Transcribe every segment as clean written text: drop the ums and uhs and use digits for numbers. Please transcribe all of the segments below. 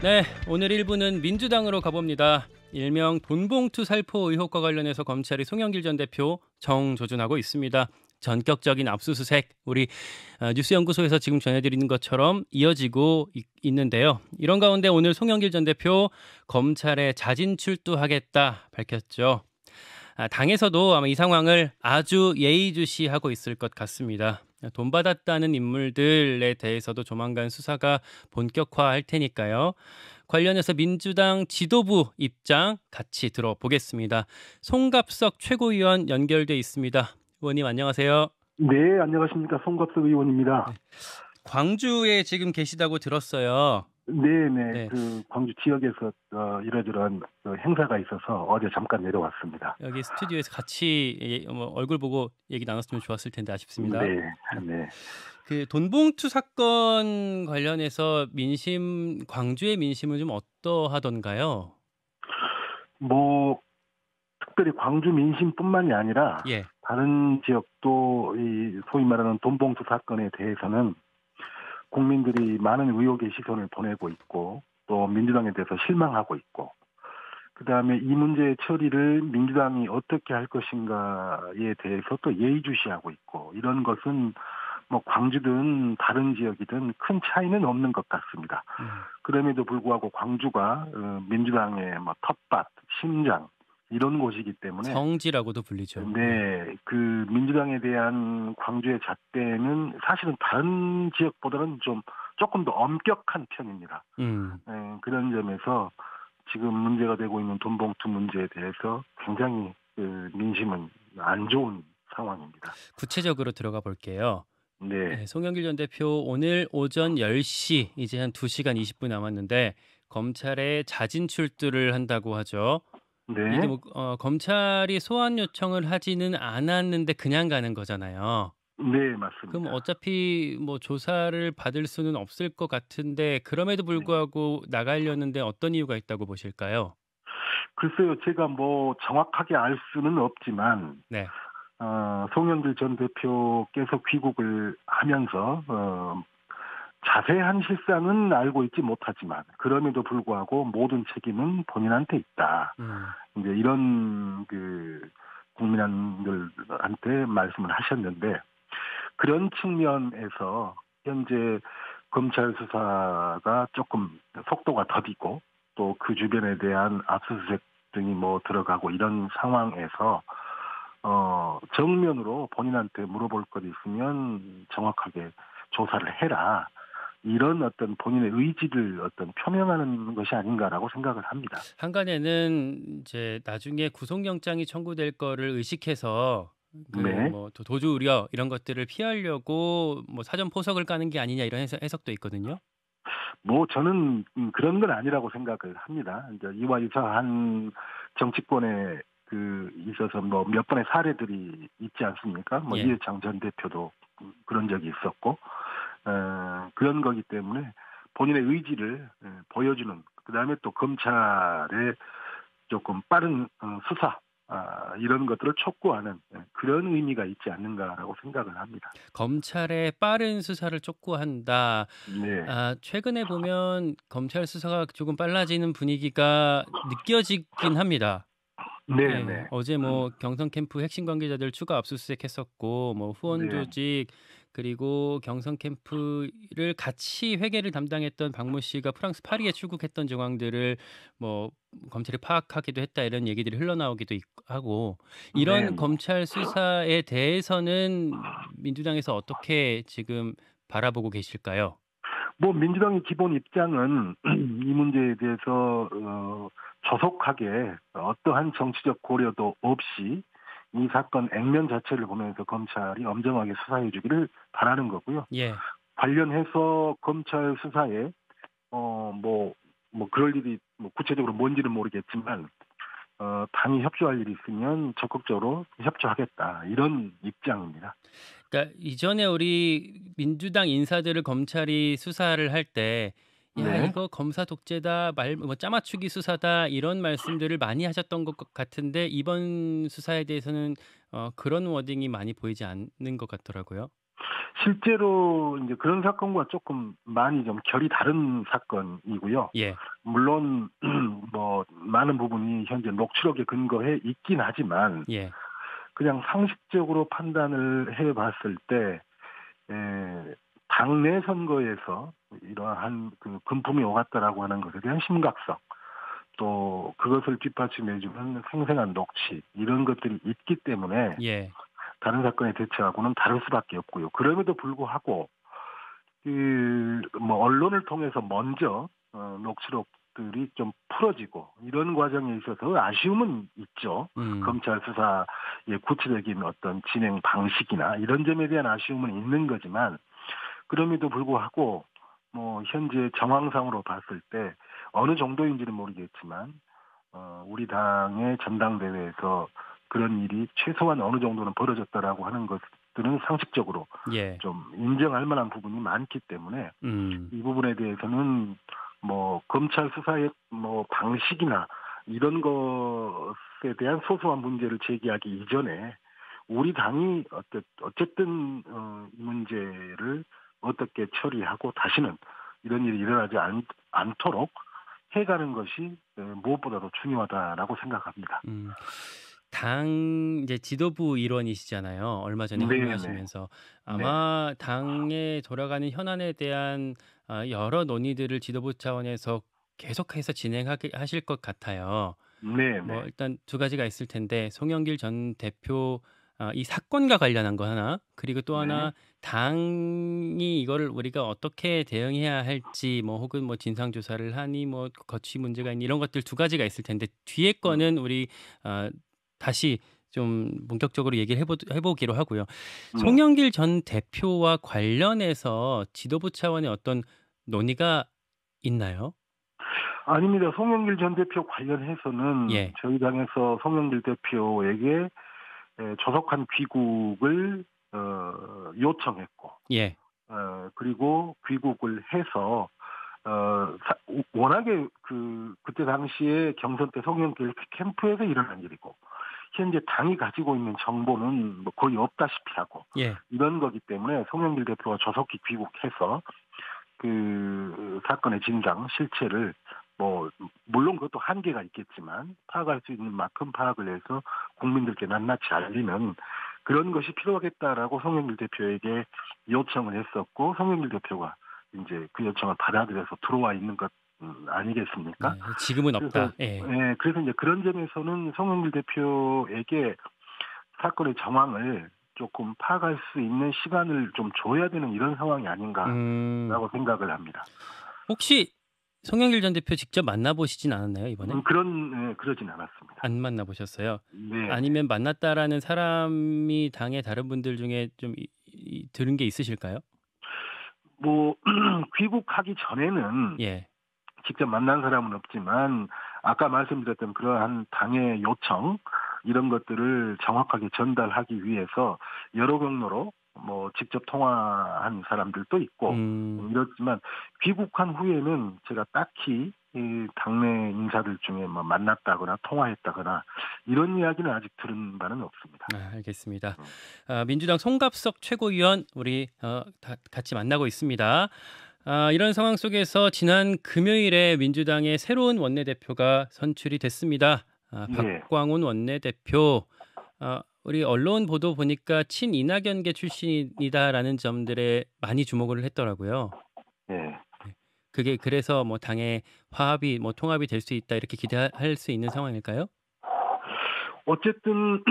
네, 오늘 1부는 민주당으로 가봅니다. 일명 돈봉투 살포 의혹과 관련해서 검찰이 송영길 전 대표 정조준하고 있습니다. 전격적인 압수수색, 우리 뉴스연구소에서 지금 전해드리는 것처럼 이어지고 있는데요. 이런 가운데 오늘 송영길 전 대표 검찰에 자진 출두하겠다 밝혔죠. 당에서도 아마 이 상황을 아주 예의주시하고 있을 것 같습니다. 돈 받았다는 인물들에 대해서도 조만간 수사가 본격화할 테니까요. 관련해서 민주당 지도부 입장 같이 들어보겠습니다. 송갑석 최고위원 연결돼 있습니다. 의원님 안녕하세요. 네, 안녕하십니까. 송갑석 의원입니다. 네. 광주에 지금 계시다고 들었어요. 네네. 네. 그 광주 지역에서 이러저러한 행사가 있어서 어제 잠깐 내려왔습니다. 여기 스튜디오에서 같이 얼굴 보고 얘기 나눴으면 좋았을 텐데 아쉽습니다. 네, 네. 그 돈봉투 사건 관련해서 광주의 민심은 좀 어떠하던가요? 뭐 특별히 광주 민심뿐만이 아니라 예. 다른 지역도 이 소위 말하는 돈봉투 사건에 대해서는 국민들이 많은 의혹의 시선을 보내고 있고 또 민주당에 대해서 실망하고 있고 그다음에 이 문제의 처리를 민주당이 어떻게 할 것인가에 대해서 또 예의주시하고 있고 이런 것은 뭐 광주든 다른 지역이든 큰 차이는 없는 것 같습니다. 그럼에도 불구하고 광주가 민주당의 뭐 텃밭, 심장 이런 곳이기 때문에 성지라고도 불리죠. 네, 그 민주당에 대한 광주의 잣대는 사실은 다른 지역보다는 조금 더 엄격한 편입니다. 네, 그런 점에서 지금 문제가 되고 있는 돈봉투 문제에 대해서 굉장히 민심은 안 좋은 상황입니다. 구체적으로 들어가 볼게요. 네. 송영길 전 대표 오늘 오전 10시 이제 한 2시간 20분 남았는데 검찰에 자진 출두를 한다고 하죠. 네. 이게 검찰이 소환 요청을 하지는 않았는데 그냥 가는 거잖아요. 네, 맞습니다. 그럼 어차피 뭐 조사를 받을 수는 없을 것 같은데 그럼에도 불구하고 나가려는데 어떤 이유가 있다고 보실까요? 글쎄요, 제가 뭐 정확하게 알 수는 없지만 네. 송영길 전 대표께서 귀국을 하면서 자세한 실상은 알고 있지 못하지만 그럼에도 불구하고 모든 책임은 본인한테 있다. 이제 이런 국민들한테 말씀을 하셨는데 그런 측면에서 현재 검찰 수사가 조금 속도가 더디고 또 그 주변에 대한 압수수색 등이 뭐 들어가고 이런 상황에서 정면으로 본인한테 물어볼 것 있으면 정확하게 조사를 해라. 이런 어떤 본인의 의지를 표명하는 것이 아닌가라고 생각을 합니다. 한간에는 이제 나중에 구속영장이 청구될 거를 의식해서 네. 뭐 도주 우려 이런 것들을 피하려고 뭐 사전 포석을 까는 게 아니냐 이런 해석도 있거든요. 뭐 저는 그런 건 아니라고 생각을 합니다. 이제 이와 유사한 정치권에 있어서 뭐 몇 번의 사례들이 있지 않습니까? 뭐 예. 이해창 전 대표도 그런 적이 있었고 그런 거기 때문에 본인의 의지를 보여주는 그다음에 또 검찰의 조금 빠른 수사 이런 것들을 촉구하는 그런 의미가 있지 않는가라고 생각을 합니다. 검찰의 빠른 수사를 촉구한다. 네. 최근에 보면 검찰 수사가 조금 빨라지는 분위기가 느껴지긴 합니다. 네, 네. 어제 뭐 경선 캠프 핵심 관계자들 추가 압수수색했었고 뭐 후원 네. 조직 그리고 경선 캠프를 같이 회계를 담당했던 박모 씨가 프랑스 파리에 출국했던 정황들을 뭐 검찰이 파악하기도 했다 이런 얘기들이 흘러나오기도 하고 이런 네. 검찰 수사에 대해서는 민주당에서 어떻게 지금 바라보고 계실까요? 뭐 민주당의 기본 입장은 이 문제에 대해서 조속하게 어떠한 정치적 고려도 없이 이 사건 액면 자체를 보면서 검찰이 엄정하게 수사해 주기를 바라는 거고요. 예. 관련해서 검찰 수사에 뭐 그럴 일이 뭐 구체적으로 뭔지는 모르겠지만 당이 협조할 일이 있으면 적극적으로 협조하겠다 이런 입장입니다. 그러니까 이전에 우리 민주당 인사들을 검찰이 수사를 할 때 야, 네. 이거 검사 독재다, 뭐 짜맞추기 수사다 이런 말씀들을 많이 하셨던 것 같은데 이번 수사에 대해서는 그런 워딩이 많이 보이지 않는 것 같더라고요. 실제로 이제 그런 사건과 조금 많이 좀 결이 다른 사건이고요. 예. 물론 뭐 많은 부분이 현재 녹취록에 근거해 있긴 하지만 예. 그냥 상식적으로 판단을 해봤을 때 당내 선거에서 이러한 그 금품이 오갔다라고 하는 것에 대한 심각성, 또 그것을 뒷받침해주는 생생한 녹취 이런 것들이 있기 때문에 예. 다른 사건의 대처하고는 다를 수밖에 없고요. 그럼에도 불구하고 그 뭐 언론을 통해서 먼저 녹취록들이 좀 풀어지고 이런 과정에 있어서 아쉬움은 있죠. 음. 검찰 수사의 구체적인 어떤 진행 방식이나 이런 점에 대한 아쉬움은 있는 거지만 그럼에도 불구하고 뭐 현재 정황상으로 봤을 때 어느 정도인지는 모르겠지만 우리 당의 전당대회에서 그런 일이 최소한 어느 정도는 벌어졌다라고 하는 것들은 상식적으로 예. 좀 인정할 만한 부분이 많기 때문에 음. 이 부분에 대해서는 뭐 검찰 수사의 뭐 방식이나 이런 것에 대한 소소한 문제를 제기하기 이전에 우리 당이 어쨌든 이 문제를 어떻게 처리하고 다시는 이런 일이 일어나지 않도록 해가는 것이 무엇보다도 중요하다라고 생각합니다. 당 이제 지도부 일원이시잖아요. 얼마 전에 네네. 합류하시면서 네. 아마 당에 돌아가는 현안에 대한 여러 논의들을 지도부 차원에서 계속해서 진행하게 하실 것 같아요. 뭐 네네. 일단 두 가지가 있을 텐데 송영길 전 대표 이 사건과 관련한 거 하나, 그리고 또 네. 하나 당이 이거를 우리가 어떻게 대응해야 할지 뭐 혹은 뭐 진상 조사를 하니 뭐 거취 문제가 있니 이런 것들 두 가지가 있을 텐데 뒤에 음, 거는 우리 어, 다시 좀 본격적으로 얘기를 해보기로 하고요. 네. 송영길 전 대표와 관련해서 지도부 차원의 어떤 논의가 있나요? 아닙니다. 송영길 전 대표 관련해서는 예, 저희 당에서 송영길 대표에게 조속한 귀국을 요청했고, 예, 그리고 귀국을 해서 워낙에 그때 당시에 경선 때 송영길 캠프에서 일어난 일이고 현재 당이 가지고 있는 정보는 뭐 거의 없다시피 하고 예. 이런 거기 때문에 송영길 대표가 조속히 귀국해서 그 사건의 진상 실체를 뭐 물론 그것도 한계가 있겠지만 파악할 수 있는 만큼 파악을 해서 국민들께 낱낱이 알리는 그런 것이 필요하겠다라고 송영길 대표에게 요청을 했었고 송영길 대표가 이제 그 요청을 받아들여서 들어와 있는 것 아니겠습니까? 네, 지금은 그래서 없다. 예. 그래서 이제 그런 점에서는 송영길 대표에게 사건의 정황을 조금 파악할 수 있는 시간을 좀 줘야 되는 이런 상황이 음, 아닌가라고 생각을 합니다. 혹시 송영길 전 대표 직접 만나보시진 않았나요, 이번에? 그러진 않았습니다. 안 만나보셨어요? 네네. 아니면 만났다라는 사람이 당의 다른 분들 중에 좀 들은 게 있으실까요? 뭐, 귀국하기 전에는 예. 직접 만난 사람은 없지만, 아까 말씀드렸던 그러한 당의 요청, 이런 것들을 정확하게 전달하기 위해서 여러 경로로 뭐 직접 통화한 사람들도 있고 음, 이렇지만 귀국한 후에는 제가 딱히 이 당내 인사들 중에 뭐 만났다거나 통화했다거나 이런 이야기는 아직 들은 바는 없습니다. 알겠습니다. 음. 민주당 송갑석 최고위원 우리 같이 만나고 있습니다. 이런 상황 속에서 지난 금요일에 민주당의 새로운 원내대표가 선출이 됐습니다. 네, 박광온 원내대표. 우리 언론 보도 보니까 친이낙연계 출신이다라는 점들에 많이 주목을 했더라고요. 네. 네. 그게 그래서 뭐 당의 화합이 뭐 통합이 될 수 있다 이렇게 기대할 수 있는 상황일까요? 어쨌든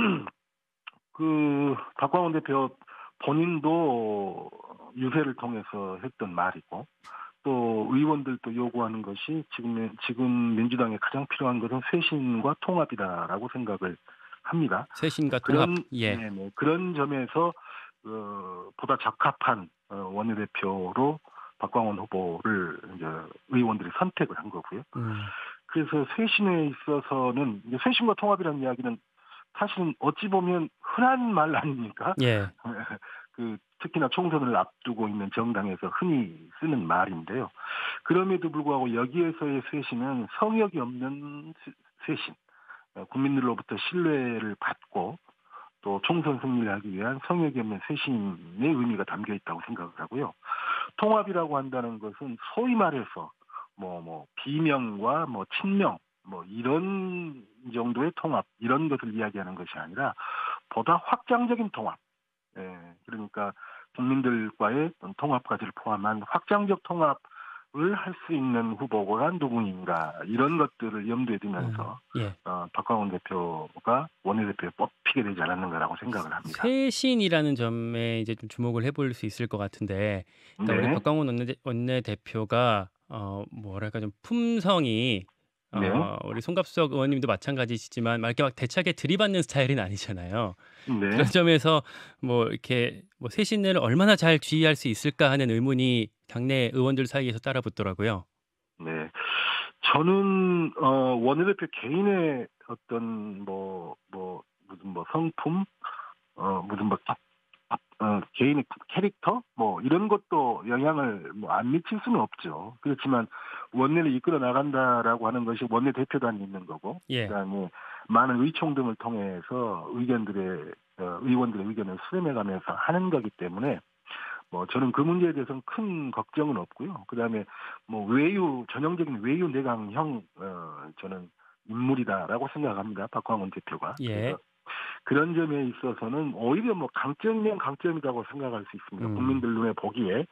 박광원 대표 본인도 유세를 통해서 했던 말이고 또 의원들도 요구하는 것이 지금 민주당에 가장 필요한 것은 쇄신과 통합이다라고 생각을 합니다. 쇄신과 통합. 예. 그런 점에서 보다 적합한 원내대표로 박광원 후보를 이제 의원들이 선택을 한 거고요. 음. 그래서 쇄신에 있어서는 이제 쇄신과 통합이라는 이야기는 사실은 어찌 보면 흔한 말 아닙니까? 예. 특히나 총선을 앞두고 있는 정당에서 흔히 쓰는 말인데요. 그럼에도 불구하고 여기에서의 쇄신은 성역이 없는 쇄신, 국민들로부터 신뢰를 받고 또 총선 승리를 하기 위한 성역이 없는 쇄신의 의미가 담겨 있다고 생각을 하고요. 통합이라고 한다는 것은 소위 말해서 비명과 친명 이런 정도의 통합 이런 것을 이야기하는 것이 아니라 보다 확장적인 통합. 예, 그러니까 국민들과의 통합까지를 포함한 확장적 통합을 할 수 있는 후보가 누구인가 이런 것들을 염두에 두면서 예. 박광원 대표가 원내대표에 뽑히게 되지 않았는가라고 생각을 합니다. 쇄신이라는 점에 이제 좀 주목을 해볼 수 있을 것 같은데, 그러니까 네. 우리 박광원 원내대표가 뭐랄까 좀 품성이 네. 우리 송갑석 의원님도 마찬가지시지만 막 이렇게 막 대차게 들이받는 스타일은 아니잖아요. 네. 그런 점에서 이렇게 쇄신을 얼마나 잘 지휘할 수 있을까 하는 의문이 당내 의원들 사이에서 따라붙더라고요. 네. 저는 원내대표 개인의 어떤 무슨 성품 무슨 개인의 캐릭터 이런 것도 영향을 안 미칠 수는 없죠. 그렇지만 원내를 이끌어 나간다라고 하는 것이 원내 대표단이 있는 거고, 예. 그다음에 많은 의총 등을 통해서 의원들의 의견을 수렴해가면서 하는 거기 때문에 저는 그 문제에 대해서는 큰 걱정은 없고요. 그다음에 전형적인 외유 내강형 저는 인물이다라고 생각합니다. 박광원 대표가. 예. 그래서 그런 점에 있어서는 오히려 강점이면 강점이라고 생각할 수 있습니다. 국민들 눈에 보기에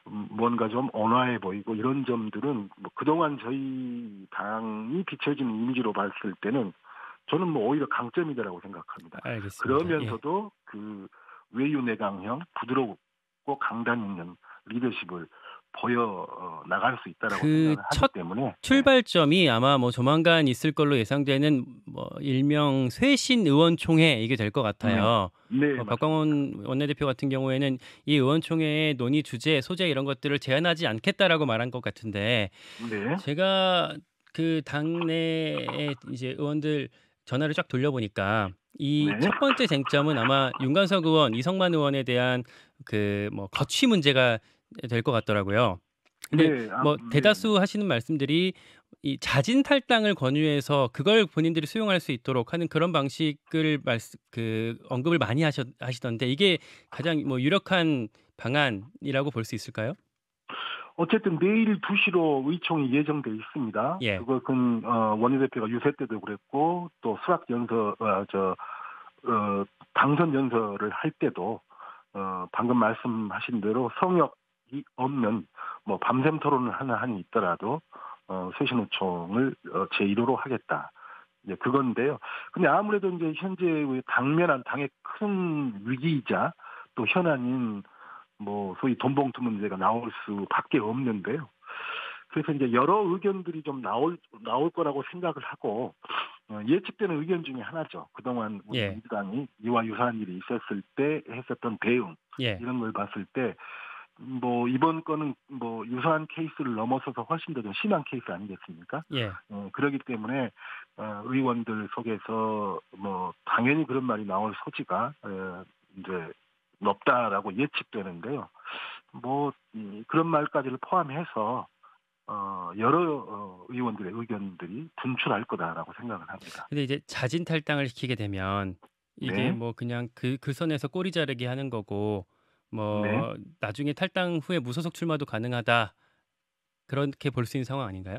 뭔가 좀 온화해 보이고 이런 점들은 그동안 저희 당이 비춰지는 이미지로 봤을 때는 저는 오히려 강점이다라고 생각합니다. 알겠습니다. 그러면서도 그 외유내강형 부드럽고 강단 있는 리더십을 보여 나갈 수 있다라고 생각을 하기 때문에 출발점이 아마 조만간 있을 걸로 예상되는 일명 쇄신 의원총회 이게 될 것 같아요. 네, 박광원 원내대표 같은 경우에는 이 의원총회의 논의 주제, 소재 이런 것들을 제한하지 않겠다라고 말한 것 같은데, 네. 제가 그 당내에 이제 의원들 전화를 쫙 돌려보니까 이 첫 번째 쟁점은 아마 윤관석 의원, 이성만 의원에 대한 거취 문제가 될 것 같더라고요. 근데 대다수 하시는 말씀들이 이 자진 탈당을 권유해서 그걸 본인들이 수용할 수 있도록 하는 그런 방식을 언급을 많이 하시던데, 이게 가장 유력한 방안이라고 볼 수 있을까요? 어쨌든 내일 2시로 의총이 예정돼 있습니다. 예. 그것은 원내대표가 유세 때도 그랬고 또 수락 연설 당선 연설을 할 때도 방금 말씀하신 대로 성역이 없는 밤샘 토론을 하나 한이 있더라도 쇄신의총을 제1호로 하겠다. 이제 그건데요. 근데 아무래도 이제 현재 당면한 당의 큰 위기이자 또 현안인 소위 돈봉투 문제가 나올 수밖에 없는데요. 그래서 이제 여러 의견들이 좀 나올 거라고 생각을 하고 예측되는 의견 중에 하나죠. 그동안 우리 민주당이 이와 유사한 일이 있었을 때 했었던 대응 이런 걸 봤을 때 이번 건은 유사한 케이스를 넘어서서 훨씬 더 좀 심한 케이스 아니겠습니까? 그렇기 때문에 의원들 속에서 당연히 그런 말이 나올 소지가 이제 높다라고 예측되는데요. 그런 말까지를 포함해서 여러 의원들의 의견들이 분출할 거다라고 생각을 합니다. 근데 이제 자진 탈당을 시키게 되면 이게 그냥 그 선에서 꼬리 자르기 하는 거고 나중에 탈당 후에 무소속 출마도 가능하다. 그렇게 볼 수 있는 상황 아닌가요?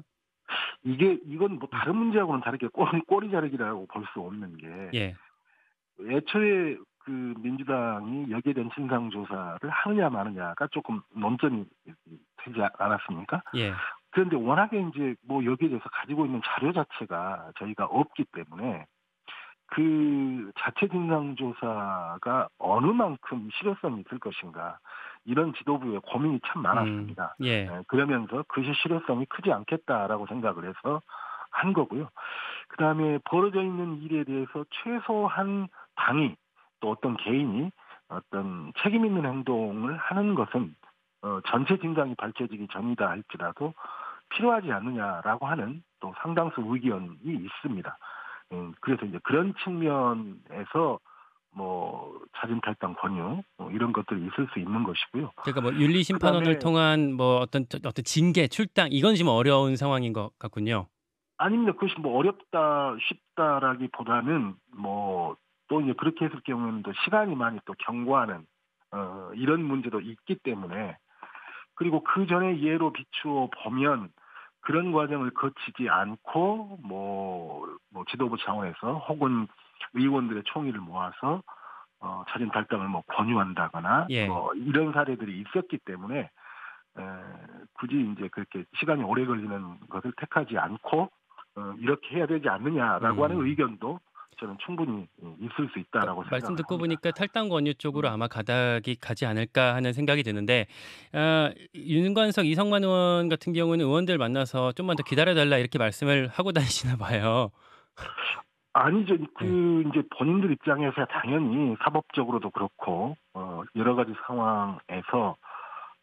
이건 다른 문제하고는 다르게 꼬리 자르기라고 볼 수 없는 게 애초에 그 민주당이 여기에 대한 진상조사를 하느냐 마느냐가 조금 논점이 되지 않았습니까? 그런데 워낙에 이제 여기에 대해서 가지고 있는 자료 자체가 저희가 없기 때문에 그 자체 진상조사가 어느 만큼 실효성이 있을 것인가 이런 지도부의 고민이 참 많았습니다. 그러면서 그것이 실효성이 크지 않겠다라고 생각을 해서 한 거고요. 그다음에 벌어져 있는 일에 대해서 최소한 당이 또 어떤 개인이 어떤 책임 있는 행동을 하는 것은 전체 진상이 밝혀지기 전이다 할지라도 필요하지 않느냐라고 하는 또 상당수 의견이 있습니다. 그래서 이제 그런 측면에서 자진 탈당 권유 이런 것들이 있을 수 있는 것이고요. 그러니까 윤리 심판원을 통한 어떤 징계, 출당 이건 지금 어려운 상황인 것 같군요. 아닙니다. 그것이 어렵다, 쉽다라기보다는 또 이제 그렇게 했을 경우에는 또 시간이 많이 또 경과하는 이런 문제도 있기 때문에 그리고 그 전에 예로 비추어 보면 그런 과정을 거치지 않고 뭐 지도부 차원에서 혹은 의원들의 총의를 모아서 자진 탈당을 뭐 권유한다거나 예. 뭐 이런 사례들이 있었기 때문에 굳이 이제 그렇게 시간이 오래 걸리는 것을 택하지 않고 이렇게 해야 되지 않느냐라고 하는 의견도 저는 충분히 있을 수 있다라고 생각합니다. 말씀 듣고 보니까 탈당 권유 쪽으로 아마 가지 않을까 하는 생각이 드는데 윤관석, 이성만 의원 같은 경우는 의원들 만나서 좀만 더 기다려달라 이렇게 말씀을 하고 다니시나 봐요. 아니죠. 이제 본인들 입장에서 당연히 사법적으로도 그렇고 여러 가지 상황에서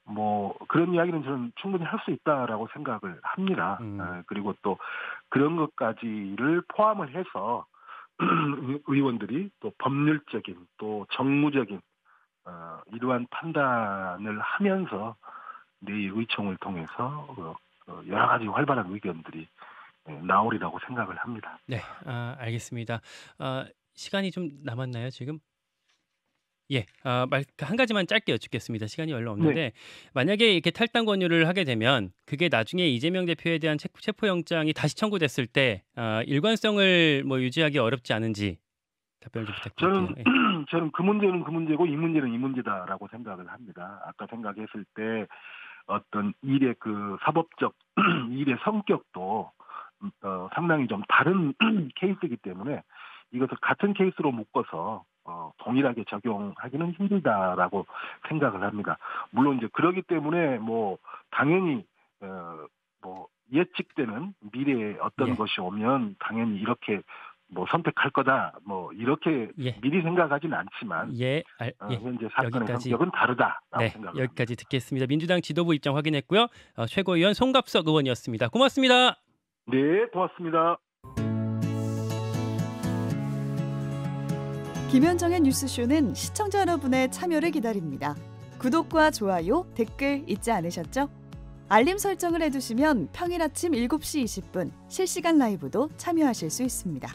뭐 그런 이야기는 저는 충분히 할 수 있다라고 생각을 합니다. 그리고 또 그런 것까지를 포함을 해서 의원들이 또 법률적인 또 정무적인 이러한 판단을 하면서 내일 의총을 통해서 여러 가지 활발한 의견들이 나오리라고 생각을 합니다. 네, 알겠습니다. 시간이 좀 남았나요, 지금? 예, 한 가지만 짧게 여쭙겠습니다. 시간이 얼마 없는데 만약에 이렇게 탈당 권유를 하게 되면 그게 나중에 이재명 대표에 대한 체포영장이 다시 청구됐을 때 일관성을 뭐 유지하기 어렵지 않은지 답변을 좀 부탁드릴게요. 저는 그 문제는 그 문제고 이 문제는 이 문제다라고 생각을 합니다. 아까 생각했을 때 어떤 일의 그 사법적 일의 성격도 상당히 좀 다른 케이스이기 때문에 이것을 같은 케이스로 묶어서 동일하게 적용하기는 힘들다라고 생각을 합니다. 물론 이제 그러기 때문에 뭐 당연히 뭐 예측되는 미래에 어떤 것이 오면 당연히 이렇게 뭐 선택할 거다 뭐 이렇게 미리 생각하지는 않지만 현재 사건의 성격은 다르다라고 생각합니다. 여기까지 듣겠습니다. 민주당 지도부 입장 확인했고요. 최고위원 송갑석 의원이었습니다. 고맙습니다. 네, 고맙습니다. 김현정의 뉴스쇼는 시청자 여러분의 참여를 기다립니다. 구독과 좋아요, 댓글 잊지 않으셨죠? 알림 설정을 해두시면 평일 아침 7시 20분 실시간 라이브도 참여하실 수 있습니다.